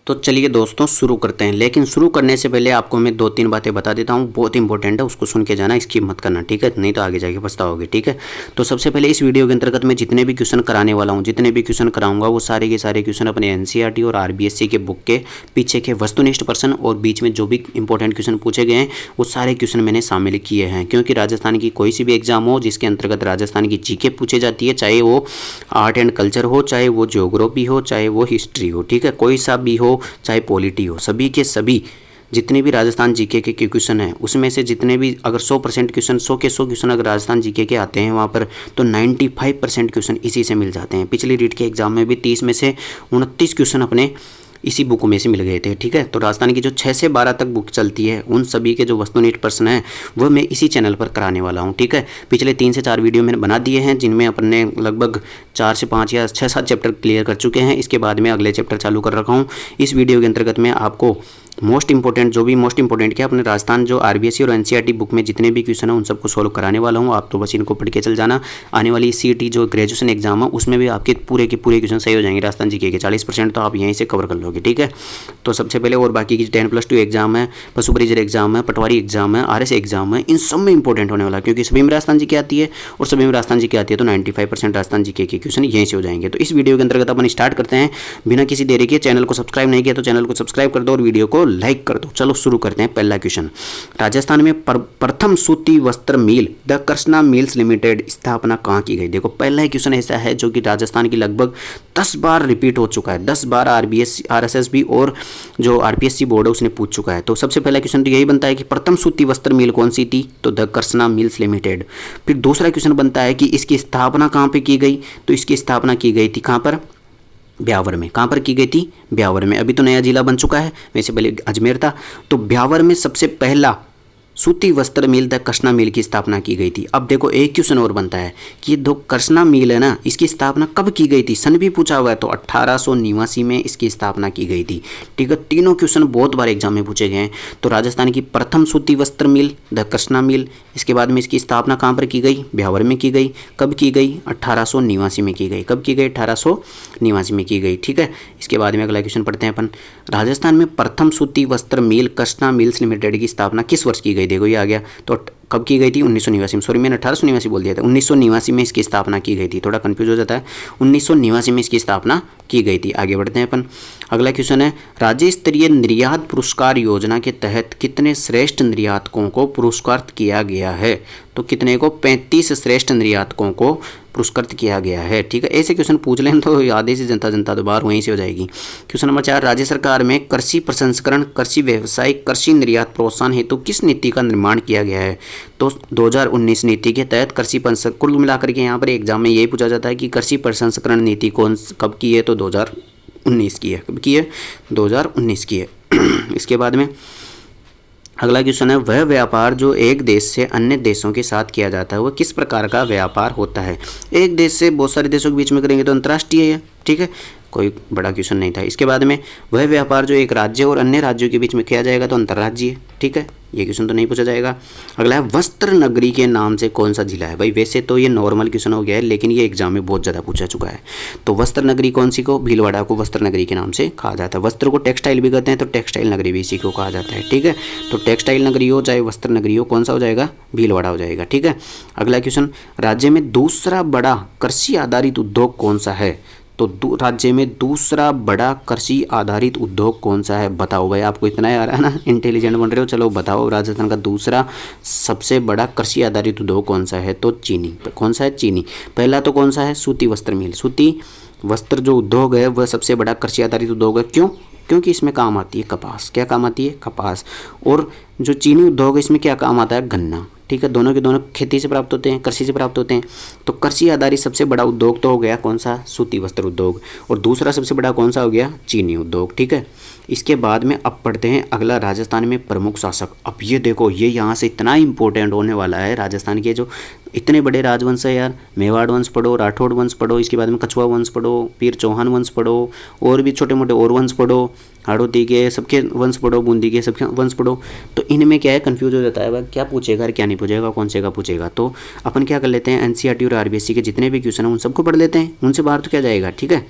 तो चलिए दोस्तों शुरू करते हैं, लेकिन शुरू करने से पहले आपको मैं 2-3 बातें बता देता हूँ, बहुत इंपॉर्टेंट है, उसको सुन के जाना, स्किप मत करना, ठीक है, नहीं तो आगे जाके पछताओगे, ठीक है। तो सबसे पहले इस वीडियो के अंतर्गत मैं जितने भी क्वेश्चन कराने वाला हूँ, जितने भी क्वेश्चन कराऊंगा वो सारे के सारे क्वेश्चन अपने एनसीईआरटी और आरबीएससी के बुक के पीछे के वस्तुनिष्ठ प्रश्न और बीच में जो भी इंपॉर्टेंट क्वेश्चन पूछे गए हैं वो सारे क्वेश्चन मैंने शामिल किए हैं, क्योंकि राजस्थान की कोई सी भी एग्जाम हो जिसके अंतर्गत राजस्थान की जीके पूछे जाती है, चाहे वो आर्ट एंड कल्चर हो, चाहे वो ज्योग्राफी हो, चाहे वो हिस्ट्री हो, ठीक है, कोई सा भी हो, चाहे पॉलिटी हो, सभी के सभी जितने भी राजस्थान जीके के क्वेश्चन हैं उसमें से जितने भी अगर 100% क्वेश्चन 100 के 100 क्वेश्चन अगर राजस्थान जीके के आते हैं वहाँ पर, तो 95% क्वेश्चन इसी से मिल जाते हैं। पिछली रीट के एग्जाम में भी 30 में से 29 क्वेश्चन अपने इसी बुक में से मिल गए थे, ठीक है। तो राजस्थान की जो 6 से 12 तक बुक चलती है उन सभी के जो वस्तुनिष्ठ प्रश्न हैं वो मैं इसी चैनल पर कराने वाला हूं, ठीक है। पिछले 3 से 4 वीडियो मैंने बना दिए हैं जिनमें अपने लगभग 4 से 5 या 6-7 चैप्टर क्लियर कर चुके हैं। इसके बाद में अगले चैप्टर चालू कर रखा हूँ। इस वीडियो के अंतर्गत मैं आपको मोस्ट इंपॉर्टेंट जो भी मोस्ट इंपॉर्टेंट क्या अपने राजस्थान जो आरबीएससी और एनसीईआरटी बुक में जितने भी क्वेश्चन हैं उन सबको सॉल्व कराने वाला हूं। आप तो बस इनको पढ़ के चल जाना। आने वाली सीईटी जो ग्रेजुएशन एग्जाम है उसमें भी आपके पूरे के पूरे क्वेश्चन सही हो जाएंगे। राजस्थान जीके के 40% तो आप यहीं से कवर कर लोगे, ठीक है। तो सबसे पहले और बाकी की 10+2 एग्जाम है, सुपरवाइजर एग्जाम है, पटवारी एग्जाम है, आरएस एग्जाम है, इन सब में इंपॉर्टेंट होने वाला है, क्योंकि सभी में राजस्थान जीके आती है और सभी में राजस्थान जीके आती है, तो 95% राजस्थान जीके के क्वेश्चन यहीं से हो जाएंगे। तो इस वीडियो के अंतर्गत अपन स्टार्ट करते हैं बिना किसी देरी के। चैनल को सब्सक्राइब नहीं किया तो चैनल को सब्सक्राइब कर दो और वीडियो को लाइक कर दो। चलो शुरू करते हैं। पहला क्वेश्चन, राजस्थान में प्रथम सूती वस्त्र मिल द कृष्णा मिल्स लिमिटेड स्थापना कहाँ की गई। देखो पहला ही क्वेश्चन ऐसा है जो कि राजस्थान की लगभग 10 बार रिपीट हो चुका है, 10 बार आरएसएसबी और जो आरपीएससी बोर्ड है उसने पूछ चुका है। तो सबसे पहला क्वेश्चन तो यही बनता है कि प्रथम सूती वस्त्र मिल कौन सी थी, तो द कृष्णा मिल्स लिमिटेड। फिर दूसरा क्वेश्चन बनता है कि इसकी स्थापना कहाँ पे की गई, तो इसकी स्थापना की गई थी कहाँ पर, ब्यावर में। कहाँ पर की गई थी, ब्यावर में। अभी तो नया जिला बन चुका है, वैसे पहले अजमेर था। तो ब्यावर में सबसे पहला सूती वस्त्र मिल द कृष्णा मिल की स्थापना की गई थी। अब देखो एक क्वेश्चन और बनता है कि ये दो कृष्णा मिल है ना, इसकी स्थापना कब की गई थी, सन भी पूछा हुआ है, तो 1889 में इसकी स्थापना की गई थी, ठीक है। तीनों क्वेश्चन बहुत बार एग्जाम में पूछे गए हैं। तो राजस्थान की प्रथम सूती वस्त्र मिल द कृष्णा मिल, इसके बाद में इसकी स्थापना कहाँ पर की गई, ब्यावर में की गई। कब की गई, 1889 में की गई। कब की गई, 1889 में की गई, ठीक है। इसके बाद में अगला क्वेश्चन पढ़ते हैं अपन, राजस्थान में प्रथम सूती वस्त्र मिल कृष्णा मिल्स लिमिटेड की स्थापना किस वर्ष की गई। देखो ये आ गया, तो कब की गई थी, 1989 में। सॉरी मैंने 1889 बोल दिया था, 1989 में इसकी स्थापना की गई थी, थोड़ा कंफ्यूज हो जाता है। 1989 में इसकी स्थापना की गई थी। आगे बढ़ते हैं अपन। अगला क्वेश्चन है, राज्य स्तरीय निर्यात पुरस्कार योजना के तहत कितने श्रेष्ठ निर्यातकों को पुरस्कृत किया गया है, तो कितने को, 35 श्रेष्ठ निर्यातकों को पुरस्कृत किया गया है, ठीक है। ऐसे क्वेश्चन पूछ लें तो आधे से जनता तो बाहर वहीं से हो जाएगी। क्वेश्चन नंबर 4, राज्य सरकार में कृषि प्रसंस्करण, कृषि व्यवसाय, कृषि निर्यात प्रोत्साहन हेतु किस नीति का निर्माण किया गया है, तो 2019 नीति के तहत कृषि कुल मिलाकर के यहाँ पर एग्जाम में यही पूछा जाता है कि कृषि प्रसंस्करण नीति कब की है, तो 2019 की है। कब की है, 2019 की है। इसके बाद में अगला क्वेश्चन है, वह व्यापार जो एक देश से अन्य देशों के साथ किया जाता है वह किस प्रकार का व्यापार होता है। एक देश से बहुत सारे देशों के बीच में करेंगे तो अंतर्राष्ट्रीय है, ठीक है, कोई बड़ा क्वेश्चन नहीं था। इसके बाद में वह व्यापार जो एक राज्य और अन्य राज्यों के बीच में किया जाएगा तो अंतर्राज्यीय, ठीक है, ये क्वेश्चन तो नहीं पूछा जाएगा। अगला है, वस्त्र नगरी के नाम से कौन सा जिला है। भाई वैसे तो ये नॉर्मल क्वेश्चन हो गया है, लेकिन ये एग्जाम में बहुत ज़्यादा पूछा चुका है। तो वस्त्र नगरी कौन सी को, भीलवाड़ा को वस्त्र नगरी के नाम से कहा जाता है। वस्त्र को टेक्सटाइल भी कहते हैं, तो टेक्सटाइल नगरी भी इसी को कहा जाता है, ठीक है। तो टेक्सटाइल नगरी हो चाहे वस्त्र नगरी हो, कौन सा हो जाएगा, भीलवाड़ा हो जाएगा, ठीक है। अगला क्वेश्चन, राज्य में दूसरा बड़ा कृषि आधारित उद्योग कौन सा है, तो राज्य में दूसरा बड़ा कृषि आधारित उद्योग कौन सा है, बताओ। भाई आपको इतना ही आ रहा है ना, इंटेलिजेंट बन रहे हो, चलो बताओ राजस्थान का दूसरा सबसे बड़ा कृषि आधारित उद्योग कौन सा है, तो चीनी। कौन सा है, चीनी। पहला तो कौन सा है, सूती वस्त्र मिल। सूती वस्त्र जो उद्योग है वह सबसे बड़ा कृषि आधारित उद्योग है। क्यों, क्योंकि इसमें काम आती है कपास। क्या काम आती है, कपास। और जो चीनी उद्योग है इसमें क्या काम आता है, गन्ना, ठीक है। दोनों के दोनों खेती से प्राप्त होते हैं, कृषि से प्राप्त होते हैं। तो कृषि आधारित सबसे बड़ा उद्योग तो हो गया कौन सा, सूती वस्त्र उद्योग। और दूसरा सबसे बड़ा कौन सा हो गया, चीनी उद्योग, ठीक है। इसके बाद में अब पढ़ते हैं अगला, राजस्थान में प्रमुख शासक। अब ये देखो ये यहाँ से इतना इंपॉर्टेंट होने वाला है। राजस्थान के जो इतने बड़े राजवंश है यार, मेवाड़ वंश पढ़ो, राठौड़ वंश पढ़ो, इसके बाद में कछुआ वंश पढ़ो, फिर चौहान वंश पढ़ो, और भी छोटे मोटे और वंश पढ़ो, हाड़ौती के सबके वंश पढ़ो, बूंदी के सबके वंश पढ़ो। तो इनमें क्या है, कंफ्यूज हो जाता है भाई क्या पूछेगा और क्या नहीं पूछेगा, कौन से का पूछेगा। तो अपन क्या कर लेते हैं, एनसीईआरटी और आरबीएससी के जितने भी क्वेश्चन हैं उन सबको पढ़ लेते हैं, उनसे बाहर तो क्या जाएगा, ठीक है।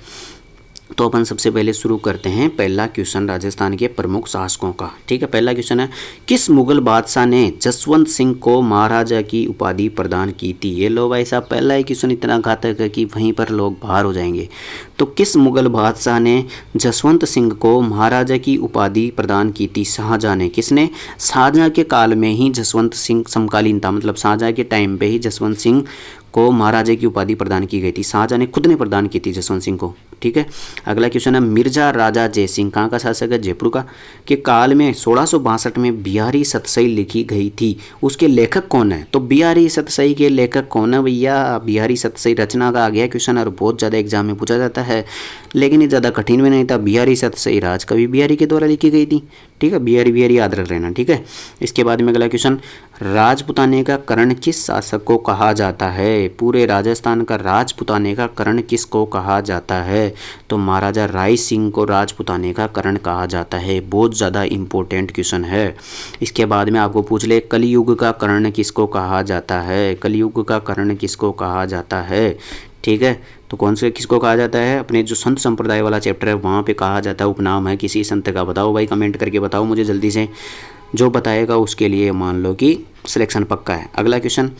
तो अपन सबसे पहले शुरू करते हैं पहला क्वेश्चन राजस्थान के प्रमुख शासकों का। ठीक है, पहला क्वेश्चन है, किस मुगल बादशाह ने जसवंत सिंह को महाराजा की उपाधि प्रदान की थी? ये लो भाई साहब, पहला ही क्वेश्चन इतना घातक है कि वहीं पर लोग बाहर हो जाएंगे। तो किस मुगल बादशाह ने जसवंत सिंह को महाराजा की उपाधि प्रदान की थी? शाहजहाँ ने। किसने? शाहजहाँ के काल में ही जसवंत सिंह समकालीन था, मतलब शाहजहाँ के टाइम पे ही जसवंत सिंह को महाराजा की उपाधि प्रदान की गई थी। शाहजहाँ ने खुद ने प्रदान की थी जसवंत सिंह को। ठीक है, अगला क्वेश्चन है, मिर्जा राजा जयसिंह कहाँ का शासक है? जयपुर का। के काल में 1662 में बिहारी सतसई लिखी गई थी, उसके लेखक कौन है? तो बिहारी सतसई के लेखक कौन है भैया? बिहारी सतसई रचना का आ गया क्वेश्चन और बहुत ज़्यादा एग्जाम में पूछा जाता है, लेकिन ये ज़्यादा कठिन भी नहीं था। बिहारी सतसई राजकवि बिहारी के द्वारा लिखी गई थी। ठीक है, बिहारी बिहारी याद रख लेना। ठीक है, इसके बाद में अगला क्वेश्चन, राजपुताने का करण किस शासक को कहा जाता है? पूरे राजस्थान का राजपुताने का करण किसको कहा जाता है? तो महाराजा राय सिंह को राजपुताने का करण कहा जाता है। बहुत ज़्यादा इंपॉर्टेंट क्वेश्चन है। इसके बाद में आपको पूछ ले, कलयुग का कर्ण किसको कहा जाता है? कलयुग का कर्ण किसको कहा जाता है? ठीक है, तो कौन से किसको कहा जाता है? अपने जो संत संप्रदाय वाला चैप्टर है वहाँ पे कहा जाता है, उपनाम है किसी संत का। बताओ भाई, कमेंट करके बताओ मुझे जल्दी से, जो बताएगा उसके लिए मान लो कि सिलेक्शन पक्का है। अगला क्वेश्चन,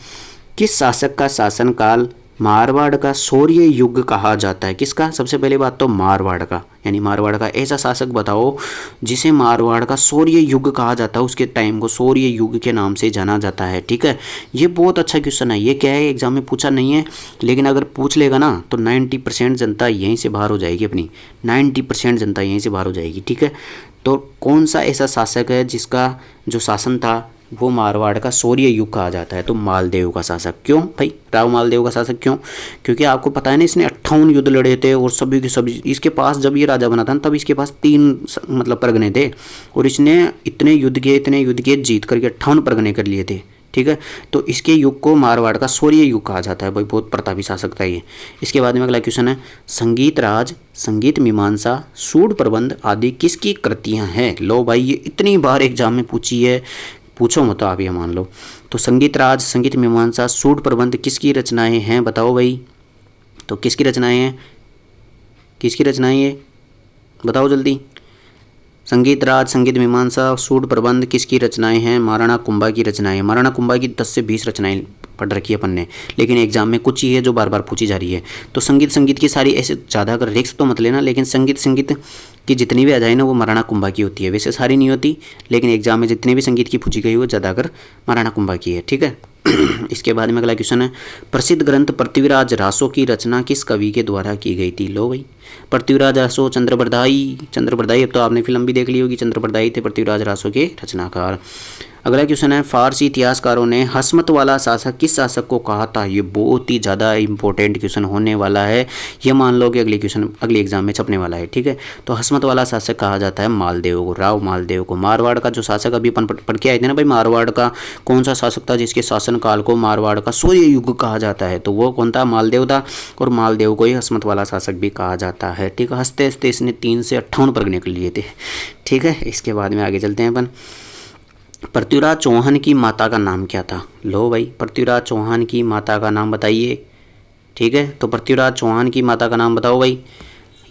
किस शासक का शासनकाल मारवाड़ का शौर्य युग कहा जाता है? किसका? सबसे पहली बात तो मारवाड़ का, यानी मारवाड़ का ऐसा शासक बताओ जिसे मारवाड़ का शौर्य युग कहा जाता है, उसके टाइम को शौर्य युग के नाम से जाना जाता है। ठीक है, ये बहुत अच्छा क्वेश्चन है। ये क्या है, एग्जाम में पूछा नहीं है, लेकिन अगर पूछ लेगा ना तो 90% जनता यहीं से बाहर हो जाएगी, अपनी 90% जनता यहीं से बाहर हो जाएगी। ठीक है, तो कौन सा ऐसा शासक है जिसका जो शासन था वो मारवाड़ का शौर्य युग कहा जाता है? तो मालदेव का शासक। क्यों भाई, राव मालदेव का शासक क्यों? क्योंकि आपको पता है ना, इसने 58 युद्ध लड़े थे और सभी के सभी, इसके पास जब ये राजा बना था तब इसके पास 3 मतलब परगने थे, और इसने इतने युद्ध किए जीत करके 58 परगने कर लिए थे। ठीक है, तो इसके युग को मारवाड़ का शौर्य युग कहा जाता है भाई, बहुत प्रतापी शासक था ये। इसके बाद में अगला क्वेश्चन है, संगीत राज, संगीत मीमांसा, सूड प्रबंध आदि किसकी कृतियां हैं? लो भाई, ये इतनी बार एग्जाम में पूछी है, पूछो मत आप ये मान लो। तो संगीत राज, संगीत मीमांसा, सूड प्रबंध किसकी रचनाएं हैं? बताओ भाई, तो किसकी रचनाएं हैं? किसकी रचनाएं ये बताओ जल्दी। संगीत राज, संगीत मीमांसा, सूड प्रबंध किसकी रचनाएं हैं? महाराणा कुंभा की रचनाएं। महाराणा कुंभा की 10 से 20 रचनाएं पढ़ रखी है अपन ने, लेकिन एग्जाम में कुछ ही है जो बार बार पूछी जा रही है। तो संगीत की सारी ऐसे ज़्यादा अगर रिस्क तो मत लेना, लेकिन संगीत की जितनी भी आ जाए ना वो महाराणा कुंभा की होती है। वैसे सारी नहीं होती, लेकिन एग्जाम में जितनी भी संगीत की पूछी गई वो ज़्यादातर महाराणा कुंभा की है। ठीक है, इसके बाद में अगला क्वेश्चन है, प्रसिद्ध ग्रंथ पृथ्वीराज रासो की रचना किस कवि के द्वारा की गई थी? लो भाई, पृथ्वीराज रासो, चंद्रबरदाई। अब तो आपने फिल्म भी देख ली होगी, चंद्रबरदाई थे पृथ्वीराज रासो के रचनाकार। अगला क्वेश्चन है, फारसी इतिहासकारों ने हसमत वाला शासक किस शासक को कहा था? ये बहुत ही ज़्यादा इंपॉर्टेंट क्वेश्चन होने वाला है, ये मान लो कि अगले एग्जाम में छपने वाला है। ठीक है, तो हसमत वाला शासक कहा जाता है मालदेव को, राव मालदेव को। मारवाड़ का जो शासक अभी अपन पढ़ के आए थे ना भाई, मारवाड़ का कौन सा शासक था जिसके शासनकाल को मारवाड़ का शौर्य युग कहा जाता है? तो वो कौन था? मालदेव था, और मालदेव को ही हसमत वाला शासक भी कहा जाता है। ठीक है, हंसते हंसते इसने 3 से 58 परगने कर लिए थे। ठीक है, इसके बाद में आगे चलते हैं अपन। पृथ्वीराज चौहान की माता का नाम क्या था? लो भाई, पृथ्वीराज चौहान की माता का नाम बताइए। ठीक है, तो पृथ्वीराज चौहान की माता का नाम बताओ भाई,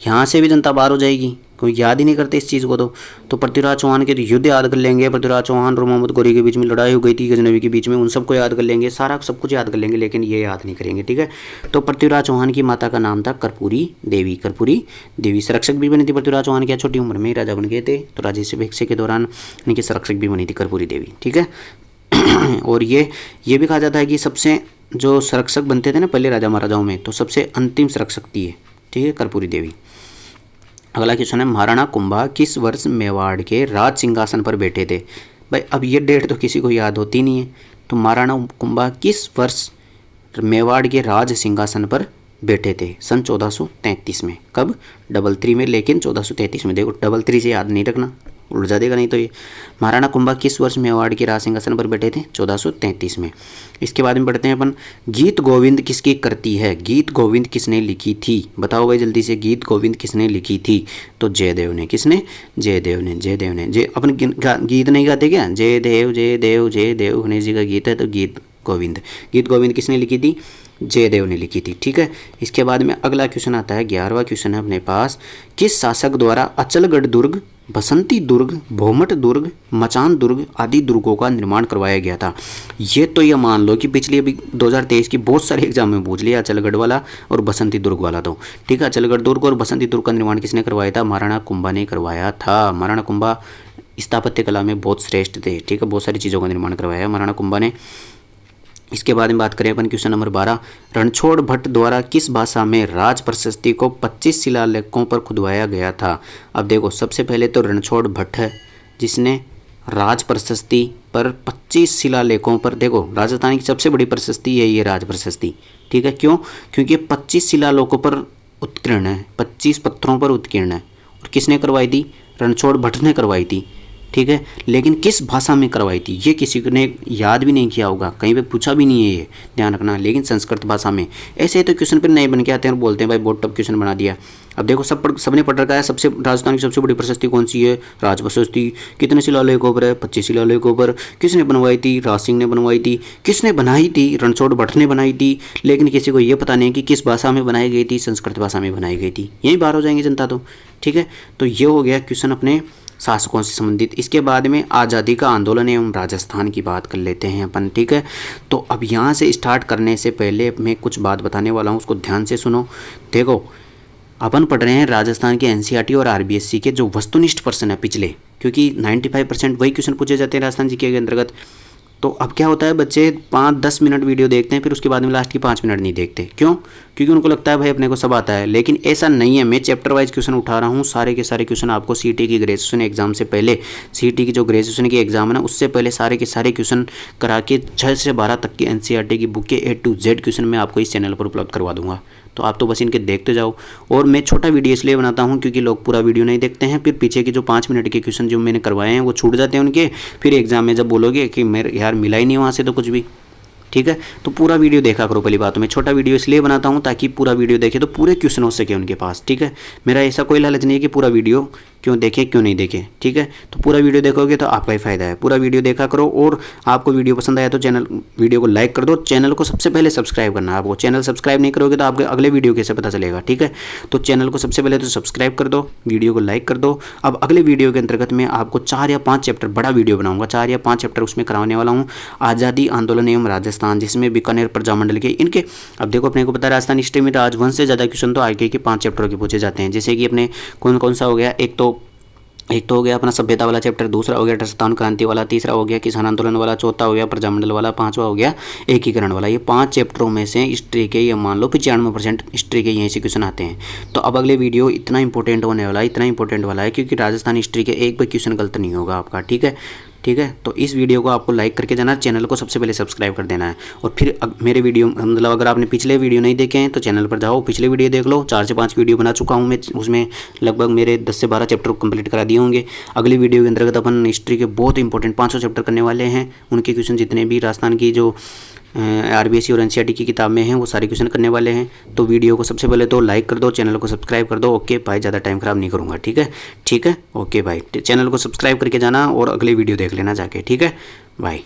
यहाँ से भी जनता बाहर हो जाएगी, कोई याद ही नहीं करते इस चीज़ को। तो पृथ्वीराज चौहान के युद्ध याद कर लेंगे, पृथ्वीराज चौहान और मोहम्मद गौरी के बीच में लड़ाई हो गई थी गजनवी के बीच में, उन सबको याद कर लेंगे, सारा सब कुछ याद कर लेंगे, लेकिन ये याद नहीं करेंगे। ठीक है, तो पृथ्वीराज चौहान की माता का नाम था कर्पूरी देवी। कर्पूरी देवी संरक्षक भी बनी थी पृथ्वीराज चौहान के, छोटी उम्र में ही राजा बन गए थे, तो राज्याभिषेक के दौरान इनकी संरक्षक भी बनी थी कर्पूरी देवी। ठीक है, और ये भी कहा जाता है कि सबसे जो संरक्षक बनते थे ना पहले राजा महाराजाओं में, तो सबसे अंतिम संरक्षक थी है। ठीक है, कर्पूरी देवी। अगला क्वेश्चन है, महाराणा कुंभा किस वर्ष मेवाड़ के राज सिंहासन पर बैठे थे? भाई अब ये डेट तो किसी को याद होती नहीं है, तो महाराणा कुंभा किस वर्ष मेवाड़ के राज सिंहासन पर बैठे थे? सन 1433 में। कब? 33 में, लेकिन 1433 में। देखो 33 से याद नहीं रखना, उलझा देगा नहीं तो ये। महाराणा कुंभा किस वर्ष मेवाड़ के राज सिंहासन पर बैठे थे? 1433 में। इसके बाद में पढ़ते हैं अपन, गीत गोविंद किसकी कृति है? गीत गोविंद किसने लिखी थी? बताओ भाई जल्दी से, गीत गोविंद किसने लिखी थी? तो जयदेव ने। किसने? जयदेव ने। जयदेव ने। अपन गीत नहीं गाते क्या? जय देव जय देव जय देव, गणेश जी का गीत है, तो गीत गोविंद। गीत गोविंद किसने लिखी थी? जयदेव ने लिखी थी। ठीक है, इसके बाद में अगला क्वेश्चन आता है, 11वां क्वेश्चन है अपने पास। किस शासक द्वारा अचलगढ़ दुर्ग, बसंती दुर्ग, भोमट दुर्ग, मचान दुर्ग आदि दुर्गों का निर्माण करवाया गया था? ये तो ये मान लो कि पिछली अभी 2023 की बहुत सारे एग्जाम में पूछ लिया, अचलगढ़ वाला और बसंती दुर्ग वाला। तो ठीक है, अचलगढ़ दुर्ग और बसंती दुर्ग का निर्माण किसने करवाया था? महाराणा कुंभा ने करवाया था। महाराणा कुंभा स्थापत्य कला में बहुत श्रेष्ठ थे। ठीक है, बहुत सारी चीज़ों का निर्माण करवाया महाराणा कुंभा ने। इसके बाद में बात करें अपन क्वेश्चन नंबर 12, रणछोड़ भट्ट द्वारा किस भाषा में राज प्रशस्ति को 25 शिलालेखों पर खुदवाया गया था? अब देखो, सबसे पहले तो रणछोड़ भट्ट है जिसने राज प्रशस्ति पर 25 शिलालेखों पर, देखो राजस्थान की सबसे बड़ी प्रशस्ति है ये राज प्रशस्ति। ठीक है, क्यों? क्योंकि 25 शिलालेखों पर उत्कीर्ण है, 25 पत्थरों पर उत्कीर्ण है। और किसने करवाई थी? रणछोड़ भट्ट ने करवाई थी। ठीक है, लेकिन किस भाषा में करवाई थी ये किसी ने याद भी नहीं किया होगा, कहीं पे पूछा भी नहीं है, ये ध्यान रखना। लेकिन संस्कृत भाषा में। ऐसे तो क्वेश्चन पर नए बन के आते हैं और बोलते हैं भाई बहुत टफ क्वेश्चन बना दिया। अब देखो, सबने पढ़ रखा है, सबसे राजस्थान की सबसे बड़ी प्रशस्ति कौन सी है? राज प्रशस्ति। कितने शिलालेखों पर है? 25 शिलालेखों पर। किसने बनवाई थी? राज सिंह ने बनवाई थी। किसने बनाई थी? रणछोड़ भट्ट ने बनाई थी। लेकिन किसी को ये पता नहीं कि किस भाषा में बनाई गई थी, संस्कृत भाषा में बनाई गई थी। यहीं बाहर हो जाएंगे जनता तो। ठीक है, तो ये हो गया क्वेश्चन अपने शासकों से संबंधित। इसके बाद में आज़ादी का आंदोलन एवं राजस्थान की बात कर लेते हैं अपन। ठीक है, तो अब यहाँ से स्टार्ट करने से पहले मैं कुछ बात बताने वाला हूँ, उसको ध्यान से सुनो। देखो, अपन पढ़ रहे हैं राजस्थान के एनसीईआरटी और आरबीएससी के जो वस्तुनिष्ठ प्रश्न है पिछले, क्योंकि 95% वही क्वेश्चन पूछे जाते हैं राजस्थान जीके के अंतर्गत। तो अब क्या होता है, बच्चे 5-10 मिनट वीडियो देखते हैं, फिर उसके बाद में लास्ट की 5 मिनट नहीं देखते। क्यों? क्योंकि उनको लगता है भाई अपने को सब आता है। लेकिन ऐसा नहीं है, मैं चैप्टर वाइज क्वेश्चन उठा रहा हूँ। सारे के सारे क्वेश्चन आपको सीईटी की ग्रेजुएशन एग्जाम से पहले, सीईटी की जो ग्रेजुएशन की एग्जाम है ना, उससे पहले सारे के सारे क्वेश्चन करा के 6 से 12 तक की एनसीईआरटी की बुक के A to Z क्वेश्चन मैं आपको इस चैनल पर उपलब्ध करवा दूंगा। तो आप तो बस इनके देखते जाओ। और मैं छोटा वीडियो इसलिए बनाता हूँ क्योंकि लोग पूरा वीडियो नहीं देखते हैं, फिर पीछे के जो 5 मिनट के क्वेश्चन जो मैंने करवाए हैं वो छूट जाते हैं उनके। फिर एग्जाम में जब बोलोगे कि मेरे यार मिला ही नहीं वहाँ से तो कुछ भी। ठीक है, तो पूरा वीडियो देखा करो। पहली बात तो मैं छोटा वीडियो इसलिए बनाता हूँ ताकि पूरा वीडियो देखे तो पूरे क्वेश्चन हो सके उनके पास। ठीक है, मेरा ऐसा कोई लालच नहीं है कि पूरा वीडियो क्यों देखे क्यों नहीं देखे। ठीक है, तो पूरा वीडियो देखोगे तो आपका ही फायदा है। पूरा वीडियो देखा करो, और आपको वीडियो पसंद आया तो वीडियो को लाइक कर दो। चैनल को सबसे पहले सब्सक्राइब करना है आपको। चैनल सब्सक्राइब नहीं करोगे तो आपके अगले वीडियो कैसे पता चलेगा? ठीक है, तो चैनल को सबसे पहले तो सब्सक्राइब कर दो, वीडियो को लाइक कर दो। अब अगले वीडियो के अंतर्गत मैं आपको 4 या 5 चैप्टर बड़ा वीडियो बनाऊंगा, 4 या 5 चैप्टर उसमें कराने वाला हूँ। आज़ादी आंदोलन एवं राजस्थान, जिसमें बीकानेर प्रजामंडल के इनके, अब देखो अपने को पता है राजस्थान हिस्ट्री में राजवंश से ज़्यादा क्वेश्चन तो आगे के 5 चैप्टरों के पूछे जाते हैं। जैसे कि अपने कौन कौन सा हो गया, एक तो हो गया अपना सभ्यता वाला चैप्टर, दूसरा हो गया राजस्थान क्रांति वाला, तीसरा हो गया किसान आंदोलन वाला, चौथा हो गया प्रजामंडल वाला, 5वां हो गया एकीकरण वाला। ये 5 चैप्टरों में से हिस्ट्री के, ये मान लो 95% हिस्ट्री के यहीं से क्वेश्चन आते हैं। तो अब अगले वीडियो इतना इंपॉर्टेंट होने वाला है, इतना इंपॉर्टेंट वाला है क्योंकि राजस्थान हिस्ट्री के एक भी क्वेश्चन गलत नहीं होगा आपका। ठीक है, ठीक है, तो इस वीडियो को आपको लाइक करके जाना, चैनल को सबसे पहले सब्सक्राइब कर देना है। और फिर मेरे वीडियो, मतलब अगर आपने पिछले वीडियो नहीं देखे हैं तो चैनल पर जाओ, पिछले वीडियो देख लो। 4 से 5 वीडियो बना चुका हूँ मैं, उसमें लगभग मेरे 10 से 12 चैप्टर कंप्लीट करा दिए होंगे। अगली वीडियो के अंतर्गत अपन हिस्ट्री के बहुत इंपॉर्टेंट 500 चैप्टर करने वाले हैं। उनके क्वेश्चन जितने भी राजस्थान की जो आरबीएससी और एनसीईआरटी की किताब में हैं वो सारे क्वेश्चन करने वाले हैं। तो वीडियो को सबसे पहले तो लाइक कर दो, चैनल को सब्सक्राइब कर दो। ओके भाई, ज़्यादा टाइम खराब नहीं करूँगा। ठीक है, ठीक है, ओके भाई, चैनल को सब्सक्राइब करके जाना और अगले वीडियो देख लेना जाके। ठीक है भाई।